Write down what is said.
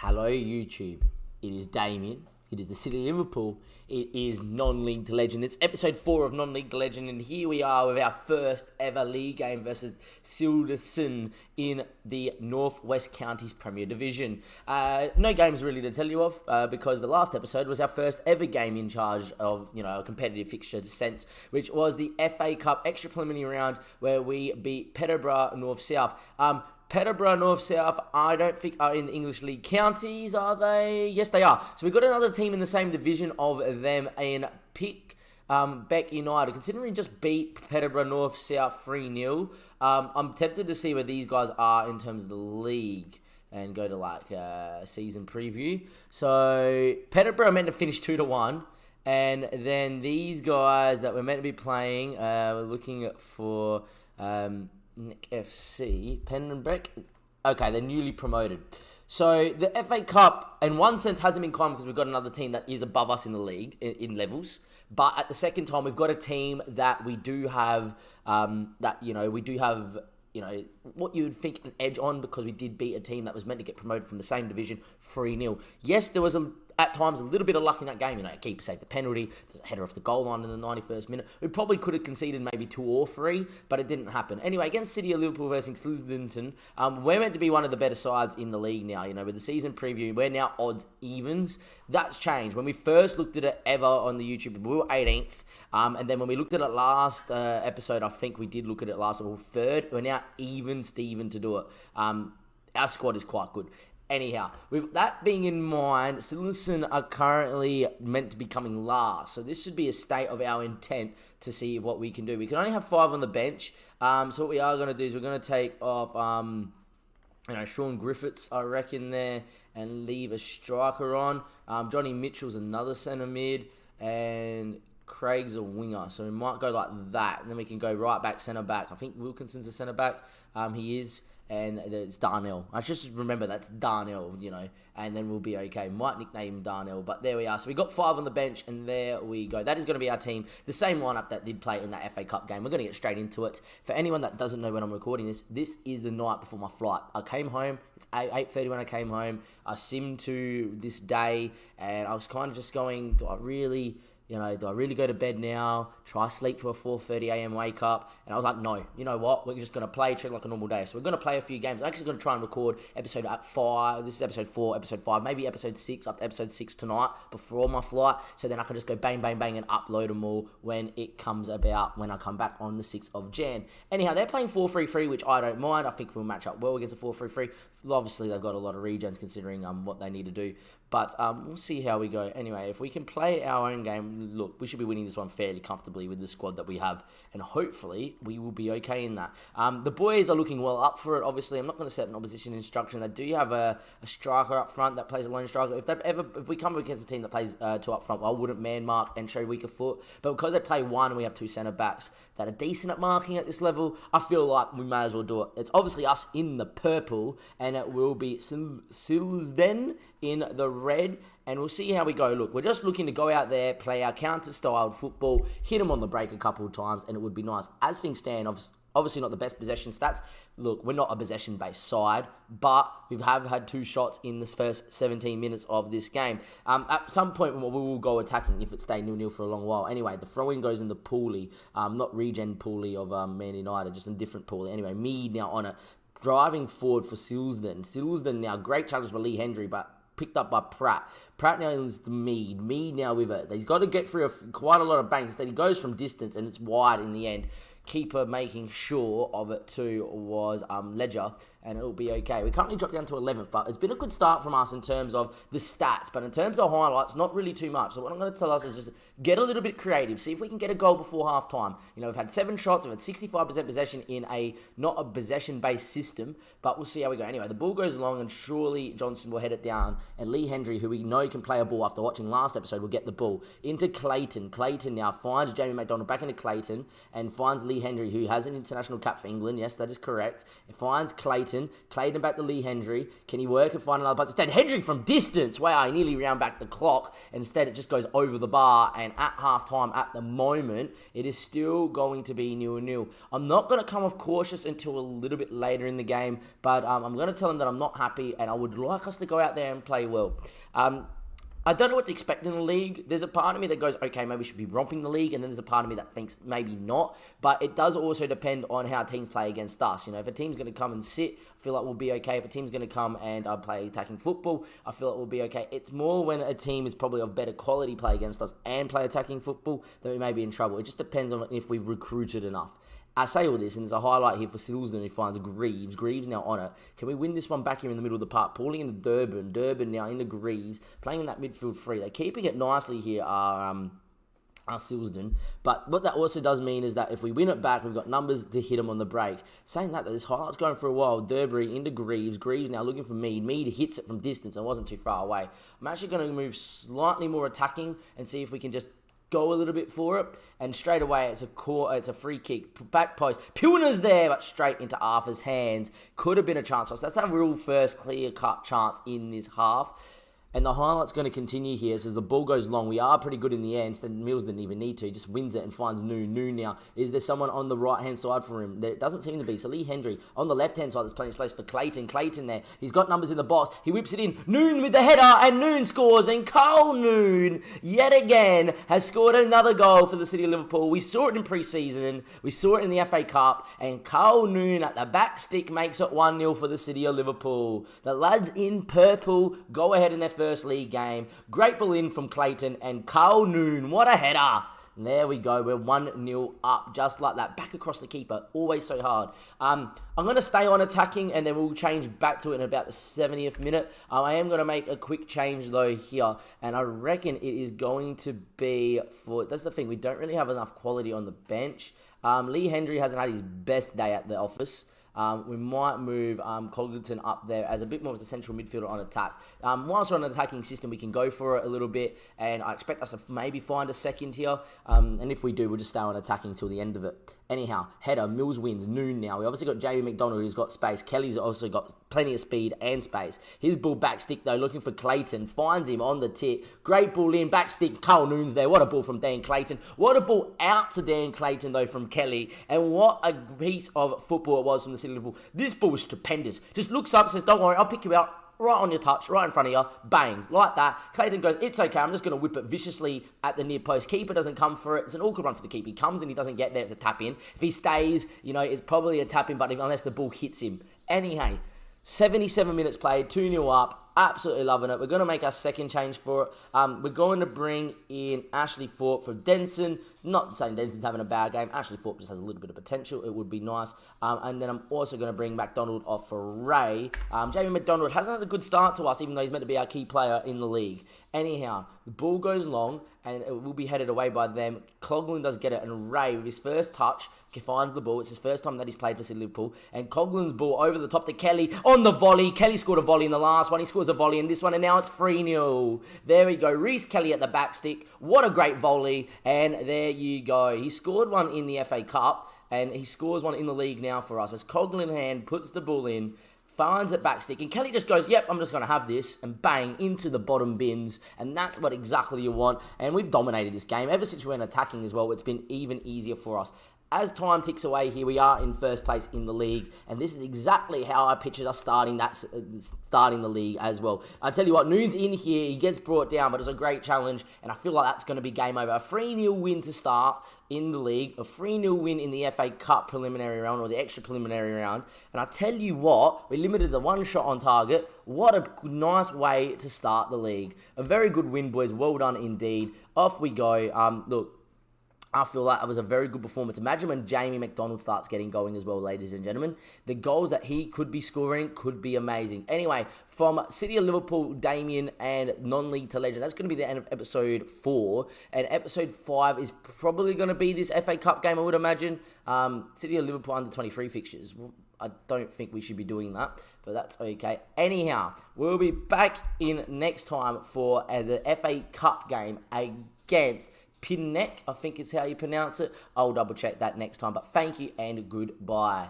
Hello YouTube, it is Damien, it is the City of Liverpool, it is Non-League to Legend. It's episode 4 of Non-League to Legend, and here we are with our first ever league game versus Silderson in the North West Counties Premier Division. No games really to tell you of, because the last episode was our first ever game in charge of, a competitive fixture sense, which was the FA Cup extra preliminary round where we beat Peterborough North-South. Peterborough North-South, I don't think are in the English League counties, are they? Yes, they are. So we've got another team in the same division of them in Beck United. Considering we just beat Peterborough North-South 3-0, I'm tempted to see where these guys are in terms of the league and go to season preview. So Peterborough are meant to finish 2-1. And then these guys that we're meant to be playing, we're looking for Nick FC, Pendenbeck. Okay, they're newly promoted. So the FA Cup, in one sense, hasn't been common because we've got another team that is above us in the league in levels. But at the second time, we've got a team that we do have, what you would think an edge on, because we did beat a team that was meant to get promoted from the same division 3-0. Yes, there was at times a little bit of luck in that game. A keeper saved the penalty, there's a header off the goal line in the 91st minute. We probably could have conceded maybe 2 or 3, but it didn't happen. Anyway, against City of Liverpool versus Silderson, we're meant to be one of the better sides in the league now. With the season preview, we're now odds evens. That's changed. When we first looked at it ever on the YouTube, we were 18th. And then when we looked at it last episode, I think we did look at it last, we were 3rd. We're now even Steven to do it. Our squad is quite good. Anyhow, with that being in mind, Silderson are currently meant to be coming last. So this should be a state of our intent to see what we can do. We can only have 5 on the bench. So what we are going to do is we're going to take off, Sean Griffiths, I reckon, there, and leave a striker on. Johnny Mitchell's another centre mid, and Craig's a winger. So we might go like that, and then we can go right back, centre back. I think Wilkinson's a centre back. He is. And it's Darnell. I just remember that's Darnell, and then we'll be okay. Might nickname him Darnell, but there we are. So we got 5 on the bench, and there we go. That is going to be our team. The same lineup that did play in that FA Cup game. We're going to get straight into it. For anyone that doesn't know when I'm recording this is the night before my flight. I came home. It's 8:30 when I came home. I simmed to this day, and I was kind of just going, do I really go to bed now, try sleep for a 4:30 a.m. wake up? And I was like, no, you know what? We're just going to play, treat it like a normal day. So we're going to play a few games. I'm actually going to try and record episode 5. This is episode 4, episode 5, maybe episode 6, up to episode 6 tonight before my flight. So then I can just go bang, bang, bang and upload them all when it comes about, when I come back on the 6th of Jan. Anyhow, they're playing 4-3-3, which I don't mind. I think we'll match up well against a 4-3-3. Obviously, they've got a lot of regens considering what they need to do. But we'll see how we go. Anyway, if we can play our own game, look, we should be winning this one fairly comfortably with the squad that we have. And hopefully, we will be okay in that. The boys are looking well up for it. Obviously, I'm not going to set an opposition instruction. They do have a striker up front that plays a lone striker. If we come against a team that plays 2 up front, well, I wouldn't man mark and show weaker foot. But because they play 1 and we have 2 centre backs that are decent at marking at this level, I feel like we may as well do it. It's obviously us in the purple, and it will be Silderson in the red, and we'll see how we go. Look, we're just looking to go out there, play our counter-styled football, hit them on the break a couple of times, and it would be nice. As things stand, obviously not the best possession stats. Look, we're not a possession-based side, but we have had 2 shots in the first 17 minutes of this game. At some point, we will go attacking if it stays 0-0 for a long while. Anyway, the throw-in goes in the Pooley, not regen Pooley of Man United, just a different Pooley. Anyway, Mead now on it, driving forward for Silderson. Silderson now, great challenge by Lee Hendry, but picked up by Pratt. Pratt now is the Mead. Mead now with it. He's got to get through quite a lot of banks. Instead, he goes from distance, and it's wide in the end. Keeper making sure of it too was Ledger, and it'll be okay. We currently dropped down to 11th, but it's been a good start from us in terms of the stats, but in terms of highlights, not really too much. So what I'm going to tell us is just get a little bit creative, see if we can get a goal before half time. We've had 7 shots, we've had 65% possession in not a possession-based system, but we'll see how we go. Anyway, the ball goes along, and surely Johnson will head it down, and Lee Hendry, who we know can play a ball after watching last episode, will get the ball into Clayton. Clayton now finds Jamie McDonald back into Clayton, and finds Lee Lee Hendry, who has an international cap for England. Yes, that is correct. It finds Clayton. Clayton back to Lee Hendry. Can he work and find another pass? Instead, Hendry from distance. Wow, he nearly round back the clock. And instead, it just goes over the bar. And at halftime, at the moment, it is still going to be 0-0. I'm not going to come off cautious until a little bit later in the game, but I'm going to tell them that I'm not happy, and I would like us to go out there and play well. I don't know what to expect in the league. There's a part of me that goes, okay, maybe we should be romping the league, and then there's a part of me that thinks maybe not. But it does also depend on how teams play against us. You know, if a team's going to come and sit, I feel like we'll be okay. If a team's going to come and play attacking football, I feel like we'll be okay. It's more when a team is probably of better quality play against us and play attacking football that we may be in trouble. It just depends on if we've recruited enough. I say all this, and there's a highlight here for Silsden who finds Greaves. Greaves now on it. Can we win this one back here in the middle of the park? Pulling into Durban. Durban now into Greaves. Playing in that midfield free. They're keeping it nicely here, are Silsden. But what that also does mean is that if we win it back, we've got numbers to hit them on the break. Saying that, this highlight's going for a while. Durbury into Greaves. Greaves now looking for Mead. Mead hits it from distance and wasn't too far away. I'm actually going to move slightly more attacking and see if we can just go a little bit for it, and straight away it's a free kick, back post. Pilner's there, but straight into Arthur's hands. Could have been a chance for us. That's a real first clear-cut chance in this half. And the highlight's going to continue here. So as the ball goes long, we are pretty good in the end. So Mills didn't even need to. He just wins it and finds Noon. Noon now. Is there someone on the right-hand side for him? There doesn't seem to be. So Lee Hendry on the left-hand side. There's plenty of space for Clayton. Clayton there. He's got numbers in the box. He whips it in. Noon with the header, and Noon scores. And Carl Noon, yet again, has scored another goal for the City of Liverpool. We saw it in pre-season. We saw it in the FA Cup. And Carl Noon at the back stick makes it 1-0 for the City of Liverpool. The lads in purple go ahead in their first league game. Great ball in from Clayton and Carl Noon. What a header. And there we go. We're 1-0 up just like that. Back across the keeper. Always so hard. I'm going to stay on attacking and then we'll change back to it in about the 70th minute. I am going to make a quick change though here. And I reckon it is going to be for... That's the thing. We don't really have enough quality on the bench. Lee Hendry hasn't had his best day at the office. We might move Cogleton up there as a bit more of a central midfielder on attack. Whilst we're on an attacking system, we can go for it a little bit, and I expect us to maybe find a second here. And if we do, we'll just stay on attacking till the end of it. Anyhow, header, Mills wins, Noon now. We obviously got Jamie McDonald who's got space. Kelly's also got plenty of speed and space. His ball back stick though, looking for Clayton. Finds him on the tip. Great ball in, back stick. Carl Noon's there. What a ball from Dan Clayton. What a ball out to Dan Clayton though from Kelly. And what a piece of football it was from the City of Liverpool. This ball was stupendous. Just looks up, says, don't worry, I'll pick you out. Right on your touch, right in front of you, bang, like that. Clayton goes, it's okay, I'm just going to whip it viciously at the near post. Keeper doesn't come for it. It's an awkward run for the keeper. He comes and he doesn't get there, it's a tap in. If he stays, it's probably a tap in, but unless the ball hits him. Anyhow, 77 minutes played, 2-0 up. Absolutely loving it. We're going to make our second change for it. We're going to bring in Ashley Thorpe for Denson. Not saying Denson's having a bad game. Ashley Thorpe just has a little bit of potential. It would be nice. And then I'm also going to bring McDonald off for Ray. Jamie McDonald hasn't had a good start to us, even though he's meant to be our key player in the league. Anyhow, the ball goes long, and it will be headed away by them. Coughlin does get it, and Ray, with his first touch, finds the ball. It's his first time that he's played for City Liverpool. And Coughlin's ball over the top to Kelly on the volley. Kelly scored a volley in the last one. He scores a volley in this one, and now it's 3-0. There we go. Reece Kelly at the back stick. What a great volley. And there you go. He scored one in the FA Cup, and he scores one in the league now for us. As Coughlin hand puts the ball in, finds it back stick, and Kelly just goes, yep, I'm just going to have this, and bang, into the bottom bins, and that's what exactly you want. And we've dominated this game. Ever since we went attacking as well, it's been even easier for us. As time ticks away here, we are in first place in the league, and this is exactly how I pictured us starting the league as well. I tell you what, Noon's in here, he gets brought down, but it's a great challenge, and I feel like that's going to be game over. A 3-0 win to start in the league, a 3-0 win in the FA Cup preliminary round, or the extra preliminary round, and I tell you what, we limited the one shot on target. What a nice way to start the league. A very good win, boys. Well done indeed. Off we go. Look, I feel like it was a very good performance. Imagine when Jamie McDonald starts getting going as well, ladies and gentlemen. The goals that he could be scoring could be amazing. Anyway, from City of Liverpool, Damien, and non-league to legend, that's going to be the end of episode 4. And episode 5 is probably going to be this FA Cup game, I would imagine. City of Liverpool under 23 fixtures. I don't think we should be doing that, but that's okay. Anyhow, we'll be back in next time for the FA Cup game against Pinneck, I think is how you pronounce it. I'll double check that next time. But thank you and goodbye.